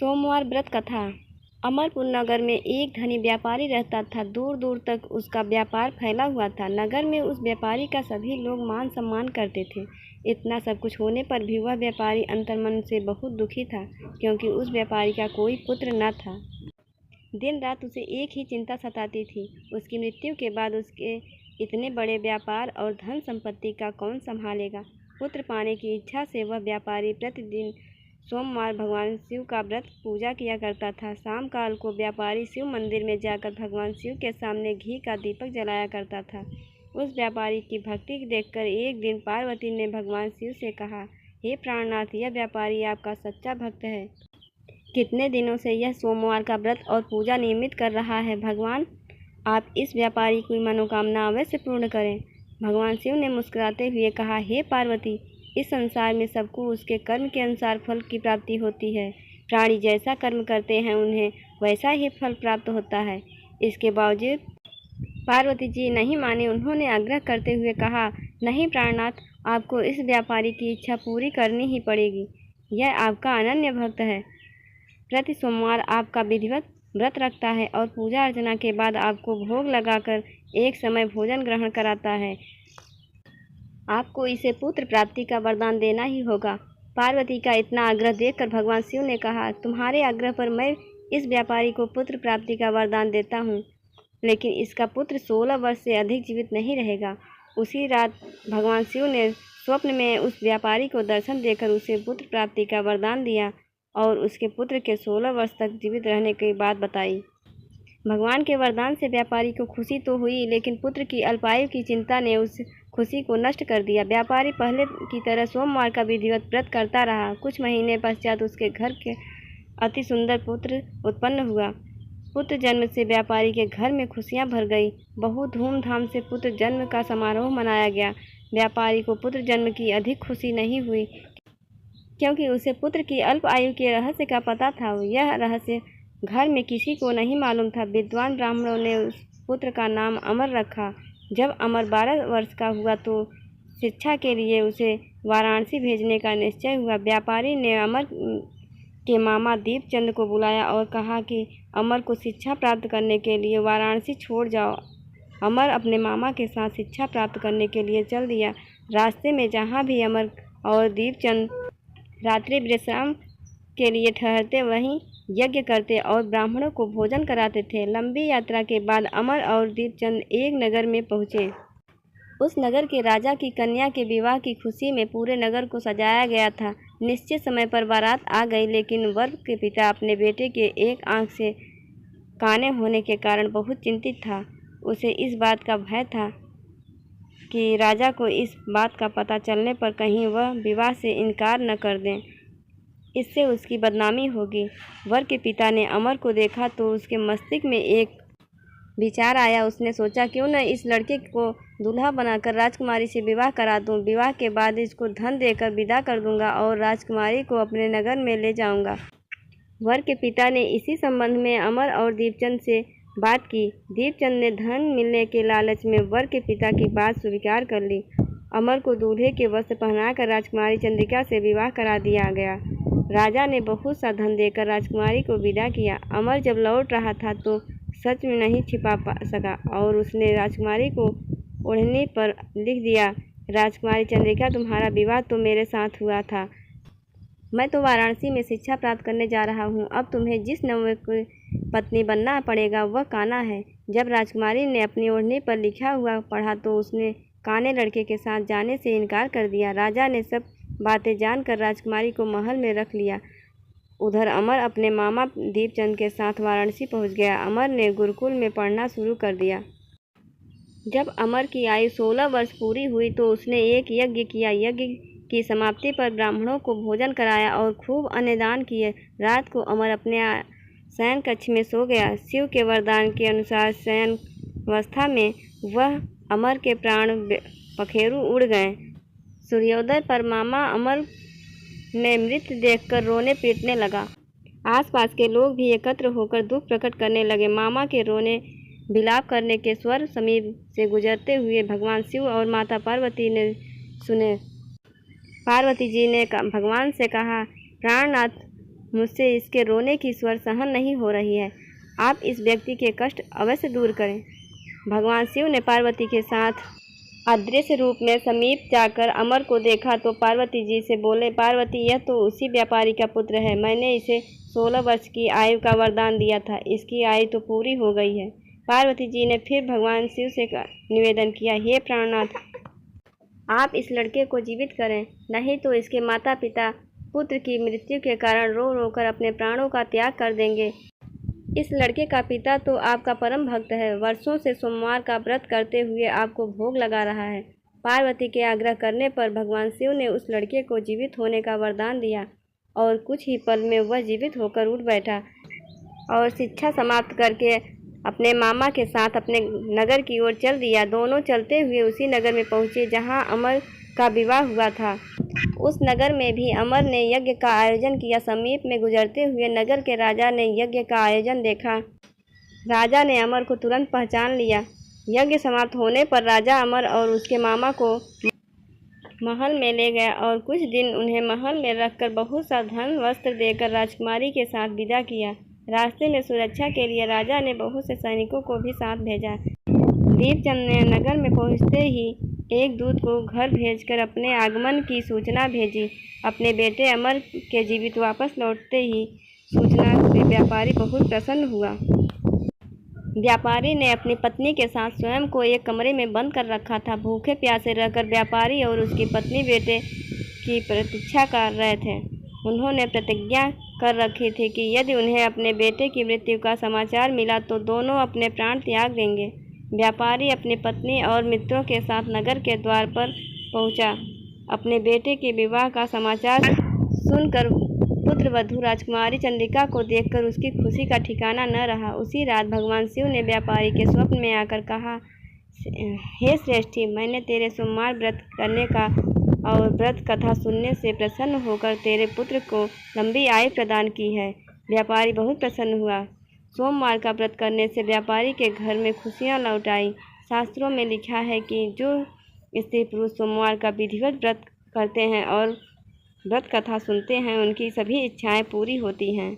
सोमवार व्रत कथा। अमरपुर नगर में एक धनी व्यापारी रहता था। दूर दूर तक उसका व्यापार फैला हुआ था। नगर में उस व्यापारी का सभी लोग मान सम्मान करते थे। इतना सब कुछ होने पर भी वह व्यापारी अंतर्मन से बहुत दुखी था, क्योंकि उस व्यापारी का कोई पुत्र न था। दिन रात उसे एक ही चिंता सताती थी, उसकी मृत्यु के बाद उसके इतने बड़े व्यापार और धन संपत्ति का कौन संभालेगा। पुत्र पाने की इच्छा से वह व्यापारी प्रतिदिन सोमवार भगवान शिव का व्रत पूजा किया करता था। शाम काल को व्यापारी शिव मंदिर में जाकर भगवान शिव के सामने घी का दीपक जलाया करता था। उस व्यापारी की भक्ति देखकर एक दिन पार्वती ने भगवान शिव से कहा, हे प्राणनाथ, यह व्यापारी आपका सच्चा भक्त है। कितने दिनों से यह सोमवार का व्रत और पूजा नियमित कर रहा है। भगवान, आप इस व्यापारी की मनोकामना अवश्य पूर्ण करें। भगवान शिव ने मुस्कुराते हुए कहा, हे पार्वती, इस संसार में सबको उसके कर्म के अनुसार फल की प्राप्ति होती है। प्राणी जैसा कर्म करते हैं उन्हें वैसा ही फल प्राप्त होता है। इसके बावजूद पार्वती जी नहीं माने। उन्होंने आग्रह करते हुए कहा, नहीं प्राणनाथ, आपको इस व्यापारी की इच्छा पूरी करनी ही पड़ेगी। यह आपका अनन्य भक्त है। प्रति सोमवार आपका विधिवत व्रत रखता है और पूजा अर्चना के बाद आपको भोग लगाकर एक समय भोजन ग्रहण कराता है। आपको इसे पुत्र प्राप्ति का वरदान देना ही होगा। पार्वती का इतना आग्रह देखकर भगवान शिव ने कहा, तुम्हारे आग्रह पर मैं इस व्यापारी को पुत्र प्राप्ति का वरदान देता हूँ, लेकिन इसका पुत्र 16 वर्ष से अधिक जीवित नहीं रहेगा। उसी रात भगवान शिव ने स्वप्न में उस व्यापारी को दर्शन देकर उसे पुत्र प्राप्ति का वरदान दिया और उसके पुत्र के 16 वर्ष तक जीवित रहने की बात बताई। भगवान के वरदान से व्यापारी को खुशी तो हुई, लेकिन पुत्र की अल्पायु की चिंता ने उस खुशी को नष्ट कर दिया। व्यापारी पहले की तरह सोमवार का विधिवत व्रत करता रहा। कुछ महीने पश्चात उसके घर के अति सुंदर पुत्र उत्पन्न हुआ। पुत्र जन्म से व्यापारी के घर में खुशियां भर गई। बहुत धूमधाम से पुत्र जन्म का समारोह मनाया गया। व्यापारी को पुत्र जन्म की अधिक खुशी नहीं हुई, क्योंकि उसे पुत्र की अल्प आयु के रहस्य का पता था। यह रहस्य घर में किसी को नहीं मालूम था। विद्वान ब्राह्मणों ने उस पुत्र का नाम अमर रखा। जब अमर 12 वर्ष का हुआ तो शिक्षा के लिए उसे वाराणसी भेजने का निश्चय हुआ। व्यापारी ने अमर के मामा दीपचंद को बुलाया और कहा कि अमर को शिक्षा प्राप्त करने के लिए वाराणसी छोड़ जाओ। अमर अपने मामा के साथ शिक्षा प्राप्त करने के लिए चल दिया। रास्ते में जहाँ भी अमर और दीपचंद रात्रि विश्राम के लिए ठहरते, वहीं यज्ञ करते और ब्राह्मणों को भोजन कराते थे। लंबी यात्रा के बाद अमर और दीपचंद एक नगर में पहुँचे। उस नगर के राजा की कन्या के विवाह की खुशी में पूरे नगर को सजाया गया था। निश्चित समय पर बारात आ गई, लेकिन वर के पिता अपने बेटे के एक आंख से काने होने के कारण बहुत चिंतित था। उसे इस बात का भय था कि राजा को इस बात का पता चलने पर कहीं वह विवाह से इनकार न कर दें, इससे उसकी बदनामी होगी। वर के पिता ने अमर को देखा तो उसके मस्तिष्क में एक विचार आया। उसने सोचा, क्यों न इस लड़के को दूल्हा बनाकर राजकुमारी से विवाह करा दूं। विवाह के बाद इसको धन देकर विदा कर दूंगा और राजकुमारी को अपने नगर में ले जाऊंगा। वर के पिता ने इसी संबंध में अमर और दीपचंद से बात की। दीपचंद ने धन मिलने के लालच में वर के पिता की बात स्वीकार कर ली। अमर को दूल्हे के वस्त्र पहनाकर राजकुमारी चंद्रिका से विवाह करा दिया गया। राजा ने बहुत सा धन देकर राजकुमारी को विदा किया। अमर जब लौट रहा था तो सच में नहीं छिपा सका और उसने राजकुमारी को ओढ़ने पर लिख दिया, राजकुमारी चंद्रिका, तुम्हारा विवाह तो मेरे साथ हुआ था। मैं तो वाराणसी में शिक्षा प्राप्त करने जा रहा हूँ। अब तुम्हें जिस नौवे की पत्नी बनना पड़ेगा वह काना है। जब राजकुमारी ने अपनी ओढ़ने पर लिखा हुआ पढ़ा तो उसने काने लड़के के साथ जाने से इनकार कर दिया। राजा ने सब बातें जानकर राजकुमारी को महल में रख लिया। उधर अमर अपने मामा दीपचंद के साथ वाराणसी पहुंच गया। अमर ने गुरुकुल में पढ़ना शुरू कर दिया। जब अमर की आयु 16 वर्ष पूरी हुई तो उसने एक यज्ञ किया। यज्ञ की समाप्ति पर ब्राह्मणों को भोजन कराया और खूब अन्नदान किए। रात को अमर अपने शयन कक्ष में सो गया। शिव के वरदान के अनुसार शयन अवस्था में वह अमर के प्राण पखेरु उड़ गए। सूर्योदय पर मामा अमर ने मृत देखकर रोने पीटने लगा। आसपास के लोग भी एकत्र होकर दुख प्रकट करने लगे। मामा के रोने विलाप करने के स्वर समीप से गुजरते हुए भगवान शिव और माता पार्वती ने सुने। पार्वती जी ने भगवान से कहा, प्राणनाथ, मुझसे इसके रोने की स्वर सहन नहीं हो रही है। आप इस व्यक्ति के कष्ट अवश्य दूर करें। भगवान शिव ने पार्वती के साथ अदृश्य रूप में समीप जाकर अमर को देखा तो पार्वती जी से बोले, पार्वती, यह तो उसी व्यापारी का पुत्र है। मैंने इसे 16 वर्ष की आयु का वरदान दिया था। इसकी आयु तो पूरी हो गई है। पार्वती जी ने फिर भगवान शिव से निवेदन किया, हे प्राणनाथ, आप इस लड़के को जीवित करें, नहीं तो इसके माता पिता पुत्र की मृत्यु के कारण रो रो कर अपने प्राणों का त्याग कर देंगे। इस लड़के का पिता तो आपका परम भक्त है, वर्षों से सोमवार का व्रत करते हुए आपको भोग लगा रहा है। पार्वती के आग्रह करने पर भगवान शिव ने उस लड़के को जीवित होने का वरदान दिया और कुछ ही पल में वह जीवित होकर उठ बैठा और शिक्षा समाप्त करके अपने मामा के साथ अपने नगर की ओर चल दिया। दोनों चलते हुए उसी नगर में पहुँचे जहाँ अमर का विवाह हुआ था। उस नगर में भी अमर ने यज्ञ का आयोजन किया। समीप में गुजरते हुए नगर के राजा ने यज्ञ का आयोजन देखा। राजा ने अमर को तुरंत पहचान लिया। यज्ञ समाप्त होने पर राजा अमर और उसके मामा को महल में ले गया और कुछ दिन उन्हें महल में रखकर बहुत सा धन वस्त्र देकर राजकुमारी के साथ विदा किया। रास्ते में सुरक्षा के लिए राजा ने बहुत से सैनिकों को भी साथ भेजा। दीपचंद ने नगर में पहुंचते ही एक दूत को घर भेजकर अपने आगमन की सूचना भेजी। अपने बेटे अमर के जीवित वापस लौटते ही सूचना से व्यापारी बहुत प्रसन्न हुआ। व्यापारी ने अपनी पत्नी के साथ स्वयं को एक कमरे में बंद कर रखा था। भूखे प्यासे रहकर व्यापारी और उसकी पत्नी बेटे की प्रतीक्षा कर रहे थे। उन्होंने प्रतिज्ञा कर रखी थी कि यदि उन्हें अपने बेटे की मृत्यु का समाचार मिला तो दोनों अपने प्राण त्याग देंगे। व्यापारी अपनी पत्नी और मित्रों के साथ नगर के द्वार पर पहुंचा। अपने बेटे के विवाह का समाचार सुनकर पुत्रवधू राजकुमारी चंद्रिका को देखकर उसकी खुशी का ठिकाना न रहा। उसी रात भगवान शिव ने व्यापारी के स्वप्न में आकर कहा, हे श्रेष्ठी, मैंने तेरे सोमवार व्रत करने का और व्रत कथा सुनने से प्रसन्न होकर तेरे पुत्र को लंबी आयु प्रदान की है। व्यापारी बहुत प्रसन्न हुआ। सोमवार का व्रत करने से व्यापारी के घर में खुशियाँ लौट आई। शास्त्रों में लिखा है कि जो स्त्री पुरुष सोमवार का विधिवत व्रत करते हैं और व्रत कथा सुनते हैं, उनकी सभी इच्छाएं पूरी होती हैं।